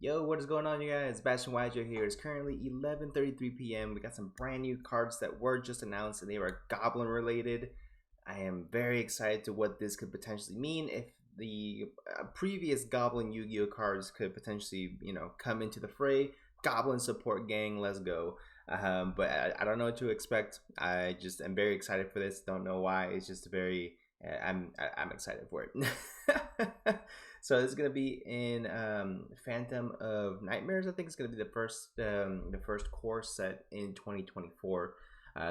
Yo, what is going on, you guys? Bashtianygo here. It's currently 11:33 p.m. We got some brand new cards that were just announced, and they were Goblin related. I am very excited to what this could potentially mean. If the previous Goblin Yu-Gi-Oh cards could potentially, come into the fray. Goblin support gang, let's go. But I don't know what to expect. I just am very excited for this. Don't know why. It's just very. I'm excited for it. So this is gonna be in Phantom of Nightmares. I think it's gonna be the first core set in 2024.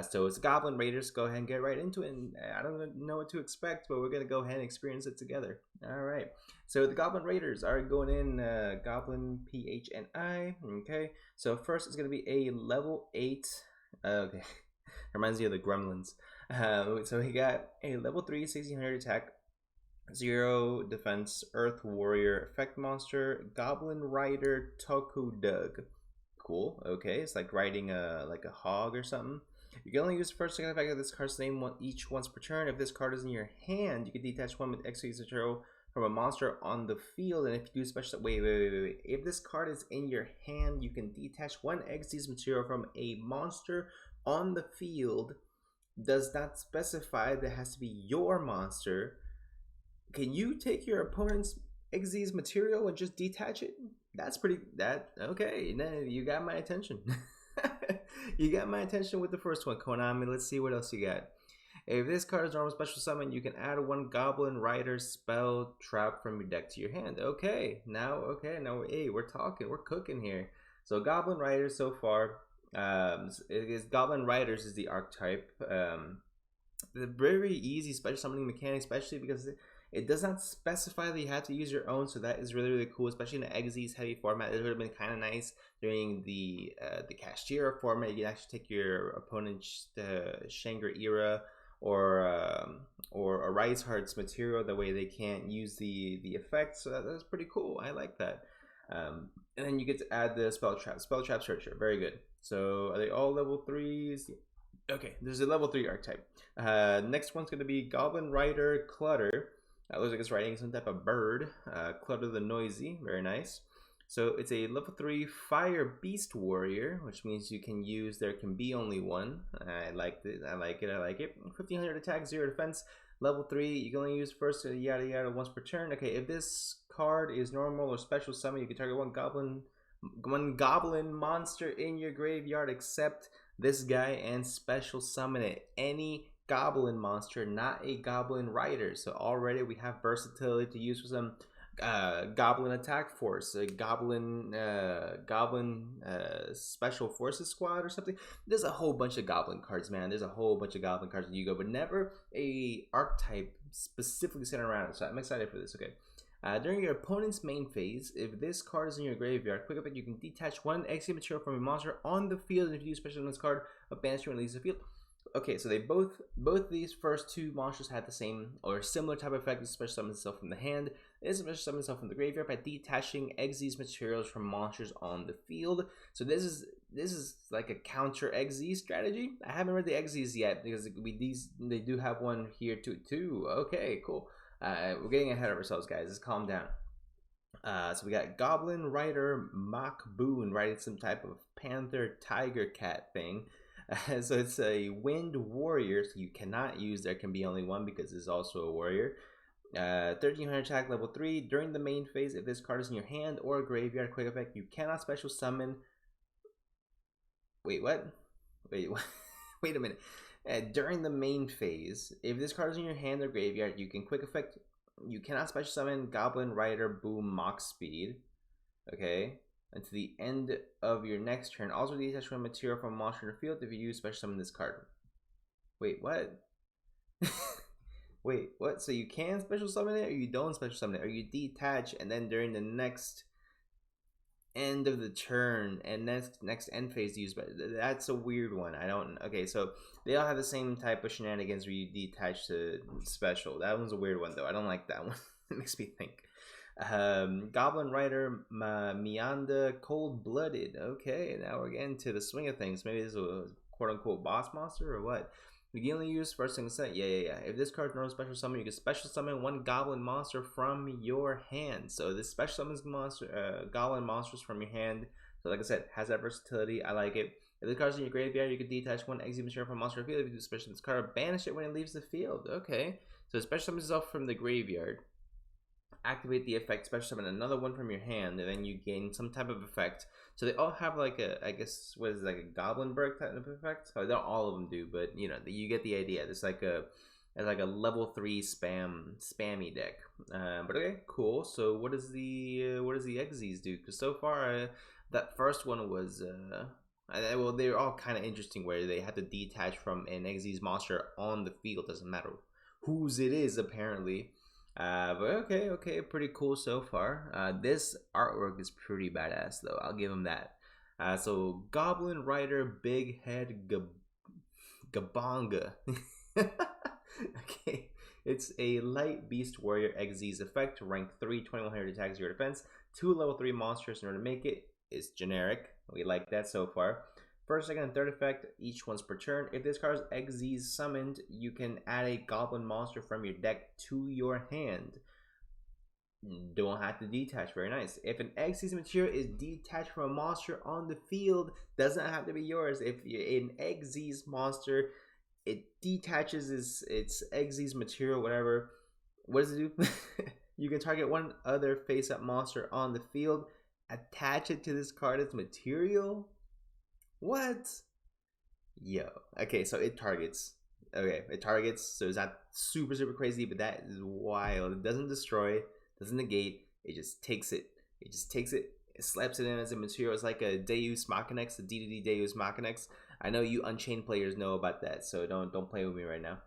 So it's Goblin Raiders. Go ahead and get right into it. And I don't know what to expect, but we're gonna go ahead and experience it together. All right. So the Goblin Raiders are going in Goblin PHNI. Okay. So first it's gonna be a level 8. Okay. Reminds me of the Gremlins. So he got a level 3 1600 attack, 0 defense, Earth Warrior, effect monster, Goblin Rider, Tokudug. Cool. Okay, it's like riding a hog or something. You can only use the first second effect of this card's name each once per turn. If this card is in your hand, you can detach one with X material from a monster on the field. And if you do special, wait. If this card is in your hand, you can detach one XD's material from a monster on the field. Does not specify that it has to be your monster. Can you take your opponent's XZ's material and just detach it? That's okay. Then you got my attention. You got my attention with the first one, Konami. Let's see what else you got. If this card is normal special summon, you can add one Goblin Rider spell trap from your deck to your hand. Okay, now hey, we're cooking here. So Goblin Riders so far, Goblin Riders is the archetype. The very easy special summoning mechanic, especially because it does not specify that you have to use your own, so that is really cool, especially in the XZ's heavy format. It would have been kind of nice during the Cashier format. You can actually take your opponent's Shangri-Era or a Rise Heart's material. That way they can't use the effects. So that's pretty cool. I like that. And then you get to add the spell trap searcher. Very good. So are they all level 3s? Okay, there's a level 3 archetype. Next one's gonna be Goblin Rider Clutter. Looks like it's riding some type of bird. Clutter the Noisy, very nice. So it's a level 3 Fire Beast Warrior, which means you can use there can be only one. I like it. 1500 attack, 0 defense. Level 3, you can only use first yada yada once per turn. Okay, if this card is normal or special summon, you can target one goblin monster in your graveyard except this guy and special summon it. Any Goblin monster, not a Goblin Rider. So already we have versatility to use for some Goblin Attack Force, a Goblin Special Forces Squad or something. There's a whole bunch of Goblin cards, man. There's a whole bunch of Goblin cards in Yu-Gi-Oh, but never a archetype specifically centered around it. So I'm excited for this. Okay. During your opponent's main phase, if this card is in your graveyard, quick effect, you can detach one XP material from a monster on the field, and if you use special on this card, a banish and release the field. Okay, so they both these first two monsters had the same or similar type of effect. Special summon itself from the hand. It is special summon itself from the graveyard by detaching XZ's materials from monsters on the field. So this is like a counter XZ strategy. I haven't read the XZs yet because they do have one here too. Okay, cool. We're getting ahead of ourselves, guys. Let's calm down. So we got Goblin Rider Mach Boon riding some type of panther tiger cat thing. So it's a Wind Warrior, so you cannot use there can be only one because it's also a warrior. 1300 attack, level 3. During the main phase, if this card is in your hand or a graveyard, quick effect, you cannot special summon. Wait, what? Wait a minute. During the main phase, if this card is in your hand or graveyard, you can quick effect. You cannot special summon Goblin Rider Boom Mach Speed. Okay. Until the end of your next turn. Also detach one material from a monster in the field if you use special summon this card. Wait, what? Wait, what? So you can special summon it or you don't special summon it? Or you detach and then during the next end of the turn and next end phase use, but that's a weird one. I don't. Okay, so they all have the same type of shenanigans where you detach to special. That one's a weird one though. I don't like that one. It makes me think. Goblin Rider Mianda Cold Blooded. Okay, now we're getting to the swing of things. Maybe this is a quote unquote boss monster or what? You can only use first thing set. Yeah. If this card's normal special summon, you can special summon one goblin monster from your hand. So this special summons goblin monsters from your hand. So like I said, has that versatility. I like it. If the card's in your graveyard, you can detach one exile material from monster field. If you do special summon this card, banish it when it leaves the field. Okay. So special summons itself from the graveyard. Activate the effect, special summon another one from your hand, and then you gain some type of effect. So they all have like a, I guess, what is it, like a Goblin Berg type of effect? Oh, not all of them do, but you know, you get the idea. It's like a level 3 spammy deck. But okay, cool. So what does the Xyz do? Because so far that first one was well, they're all kind of interesting where they have to detach from an Xyz monster on the field. Doesn't matter whose it is apparently. But okay, pretty cool so far. This artwork is pretty badass though, I'll give him that. So Goblin Rider Big Head Gabonga. Okay, it's a light beast warrior Xyz effect, rank 3, 2100 attack, 0 defense, 2 level 3 monsters in order to make it. It's generic, we like that so far. First, second, and third effect, each once per turn. If this card is Xyz summoned, you can add a goblin monster from your deck to your hand. Don't have to detach, very nice. If an Xyz material is detached from a monster on the field, doesn't have to be yours. If you're an Xyz monster, it detaches its Xyz material, whatever. What does it do? You can target one other face-up monster on the field, attach it to this card as material. What? Yo. Okay, so it targets. Okay, it targets, so it's not super crazy, but that is wild. It doesn't destroy, doesn't negate, it just takes it. It slaps it in as a material. It's like a Deus Machinex, a DDD Deus Machinex. I know you Unchained players know about that, so don't play with me right now.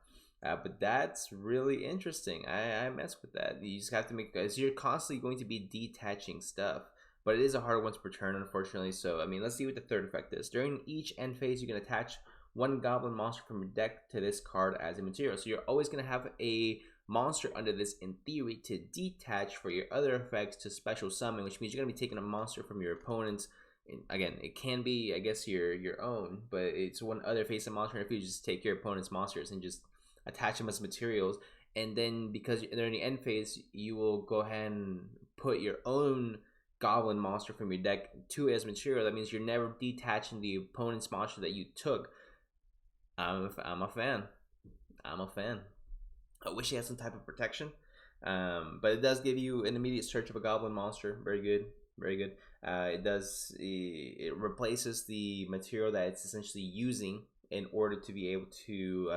But that's really interesting. I mess with that. You just have to make, because you're constantly going to be detaching stuff. But it is a hard once per turn, unfortunately. So, I mean, let's see what the third effect is. During each end phase, you can attach one goblin monster from your deck to this card as a material. So you're always going to have a monster under this, in theory, to detach for your other effects to special summon, which means you're going to be taking a monster from your opponent's. Again, it can be, I guess, your own, but it's one other face of monster. If you just take your opponent's monsters and just attach them as materials, and then because they're in the end phase, you will go ahead and put your own goblin monster from your deck to as material. That means you're never detaching the opponent's monster that you took. I'm a fan. I wish he had some type of protection, but it does give you an immediate search of a goblin monster. Very good. It replaces the material that it's essentially using in order to be able to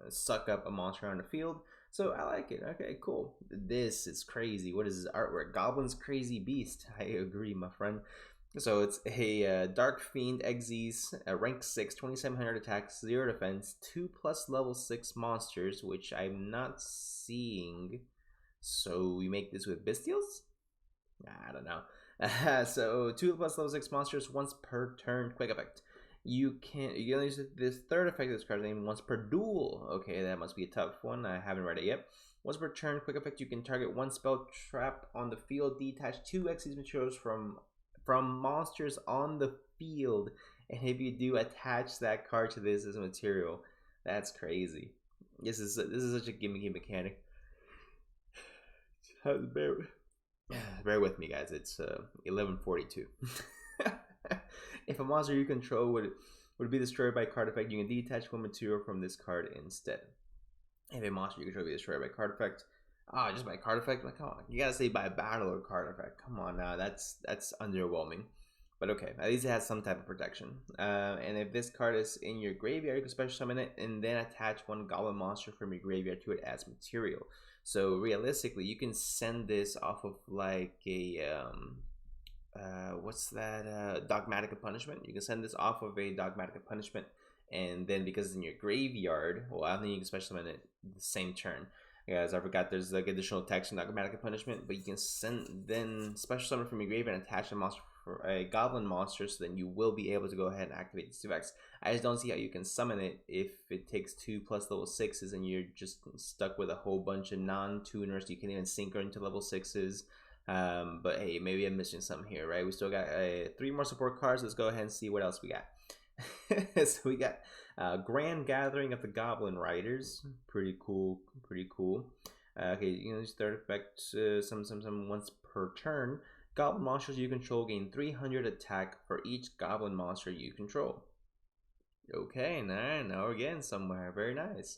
suck up a monster on the field. So I like it. Okay, cool. This is crazy. What is this artwork? Goblin's Crazy Beast. I agree, my friend. So it's a Dark Fiend Xyz, rank 6, 2700 attack, 0 defense, 2+ level 6 monsters, which I'm not seeing. So we make this with Bestials? I don't know. So 2+ level 6 monsters once per turn, quick effect. You can only use this third effect of this card's name once per duel. Okay, that must be a tough one. I haven't read it yet. Once per turn, quick effect. You can target one spell trap on the field. Detach 2 Xyz materials from monsters on the field, and if you do, attach that card to this as a material. That's crazy. This is such a gimmicky mechanic. Bear with me, guys. It's 11:42. If a monster you control would be destroyed by a card effect, you can detach one material from this card instead. If a monster you control be destroyed by a card effect, just by a card effect? Like, come on, you gotta say by a battle or card effect. Come on now, that's underwhelming. But okay, at least it has some type of protection. And if this card is in your graveyard, you can special summon it and then attach one goblin monster from your graveyard to it as material. So realistically, you can send this off of like a what's that? Dogmatic Punishment. You can send this off of a Dogmatic Punishment, and then because it's in your graveyard, well, I think you can special summon it the same turn. Guys, I forgot there's like additional text in Dogmatic Punishment, but you can then special summon from your graveyard and attach a monster for a goblin monster, so then you will be able to go ahead and activate these effects. I just don't see how you can summon it if it takes 2+ level 6s and you're just stuck with a whole bunch of non-tuners. You can even sync her into level 6s. But hey, maybe I'm missing something here, right? We still got 3 more support cards. Let's go ahead and see what else we got. So we got Grand Gathering of the Goblin Riders. Pretty cool. Pretty cool. Okay, you know, this third effect, some once per turn. Goblin monsters you control gain 300 attack for each goblin monster you control. Okay, now we're getting somewhere. Very nice.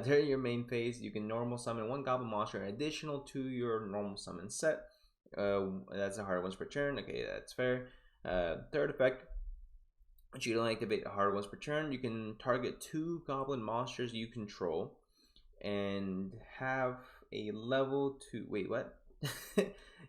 During your main phase, you can normal summon one goblin monster additional to your normal summon set. That's a hard once per turn. Okay, that's fair. Third effect, but you don't activate a hard once per turn. You can target 2 goblin monsters you control and have a level 2. Wait, what?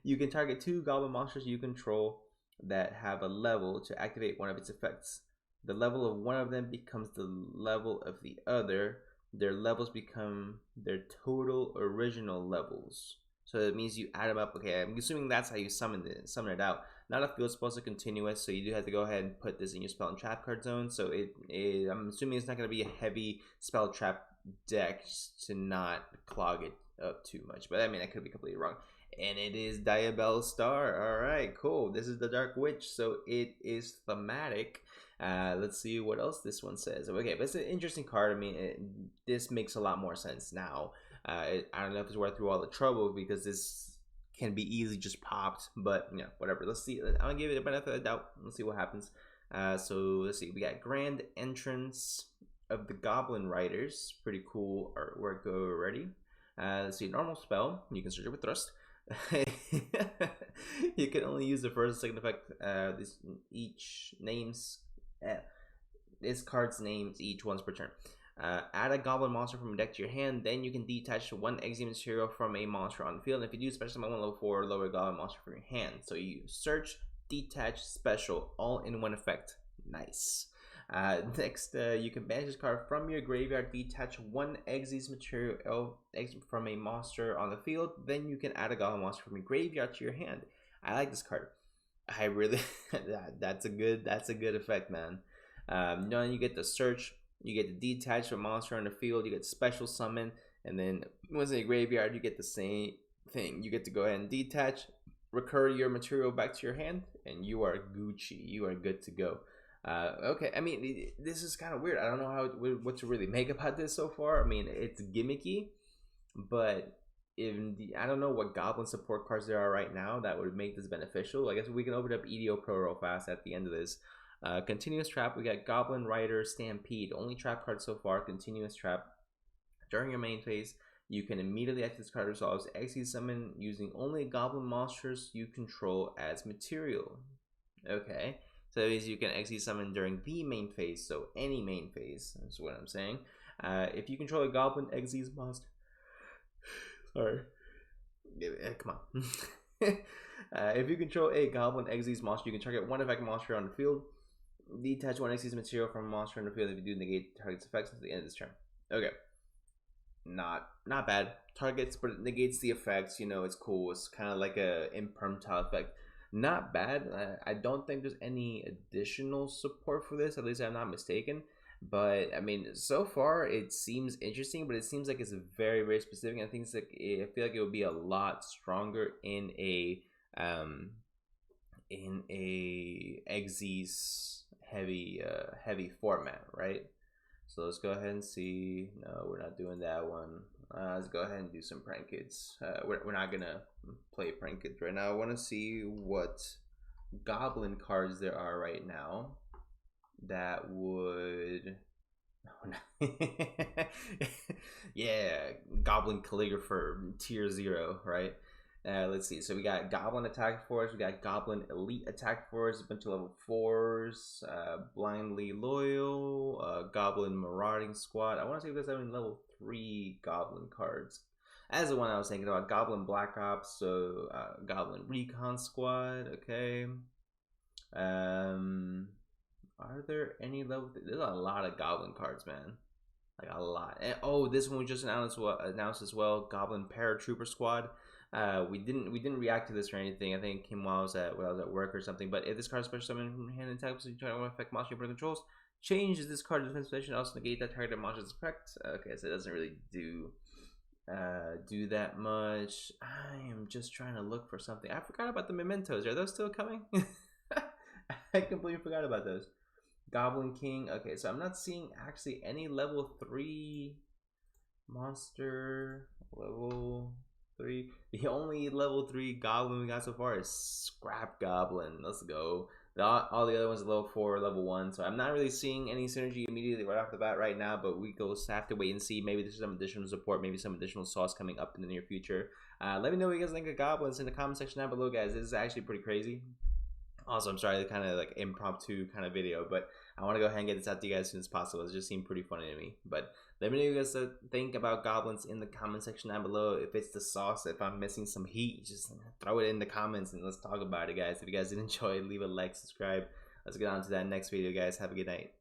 You can target 2 goblin monsters you control that have a level to activate one of its effects. The level of one of them becomes the level of the other. Their levels become their total original levels. So it means you add them up. Okay, I'm assuming that's how you summon it out. Not a field spell, so continuous. So you do have to go ahead and put this in your spell and trap card zone. So I'm assuming it's not going to be a heavy spell trap deck to not clog it up too much. But I mean, I could be completely wrong. And it is Diabell Star. All right, cool. This is the Dark Witch, so it is thematic. Let's see what else this one says. Okay, but it's an interesting card. I mean, this makes a lot more sense now. I don't know if it's worth through all the trouble because this can be easily just popped, but yeah, whatever. Let's see. I'm gonna give it a benefit of the doubt. Let's see what happens. So let's see. We got Grand Entrance of the Goblin Riders. Pretty cool artwork already. Let's see. Normal spell. You can search it with Thrust. You can only use the first and second effect. This card's names each once per turn. Add a goblin monster from your deck to your hand, then you can detach 1 exile material from a monster on the field. And if you do, special summon 1 level 4 lower goblin monster from your hand. So you search, detach, special, all in one effect. Nice. Next, you can banish this card from your graveyard, detach 1 exile material from a monster on the field. Then you can add a goblin monster from your graveyard to your hand. I like this card. I really that's a good effect, man. You get the search, you get the detach from monster on the field, you get special summon, and then once in the graveyard, you get the same thing. You get to go ahead and detach, recur your material back to your hand, and you are Gucci. You are good to go. Okay, I mean, this is kind of weird. I don't know what to really make about this so far. I mean, it's gimmicky, but I don't know what goblin support cards there are right now that would make this beneficial. I guess we can open up EDO Pro real fast at the end of this. Continuous trap, we got Goblin Rider Stampede. Only trap card so far, continuous trap. During your main phase, you can immediately after this card resolves, exile summon using only goblin monsters you control as material. Okay, so that means you can exile summon during the main phase, so any main phase, that's what I'm saying. If you control a goblin exile monster, sorry, come on. If you control a goblin exile monster, you can target 1 effect monster on the field. Detach 1 exile material from a monster in the field if you do negate target's effects at the end of this turn. Okay, not bad. Targets, but it negates the effects. You know, it's cool. It's kind of like a imperm-tile effect. Not bad. I don't think there's any additional support for this. At least I'm not mistaken. But I mean, so far it seems interesting, but it seems like it's very, very specific. I think it's like, I feel like it would be a lot stronger in a Exes heavy format, right? So let's go ahead and see. No, we're not doing that one. Let's go ahead and do some prank kids. We're not gonna play prank kids right now. I want to see what goblin cards there are right now that would yeah, Goblin Calligrapher tier 0, right? Let's see. So we got Goblin Attack Force, we got Goblin Elite Attack Force, a bunch of level 4s, Blindly Loyal, Goblin Marauding Squad. I want to see if there's any level 3 Goblin cards. As the one I was thinking about, Goblin Black Ops, so Goblin Recon Squad. Okay. Are there any level? There's a lot of Goblin cards, man. Like a lot. And oh, this one we just announced as well. Goblin Paratrooper Squad. We didn't react to this or anything. I think it came while I was at work or something. But if this card is special summon from hand and attack, so you try to affect monster your controls, changes this card defense position. Also negate that target monster's effect. Okay, so it doesn't really do that much. I am just trying to look for something. I forgot about the mementos. Are those still coming? I completely forgot about those. Goblin King. Okay, so I'm not seeing actually any level 3 monster. Level 3. The only level 3 goblin we got so far is Scrap Goblin. Let's go. All the other ones are level 4, level 1. So I'm not really seeing any synergy immediately right off the bat right now, but we go have to wait and see. Maybe there's some additional support, maybe some additional sauce coming up in the near future. Let me know what you guys think of goblins in the comment section down below, guys. This is actually pretty crazy. Also, I'm sorry, the kind of like impromptu kind of video, but I want to go ahead and get this out to you guys as soon as possible. It just seemed pretty funny to me. But let me know what you guys think about goblins in the comment section down below. If it's the sauce, if I'm missing some heat, just throw it in the comments and let's talk about it, guys. If you guys did enjoy, leave a like, subscribe. Let's get on to that next video, guys. Have a good night.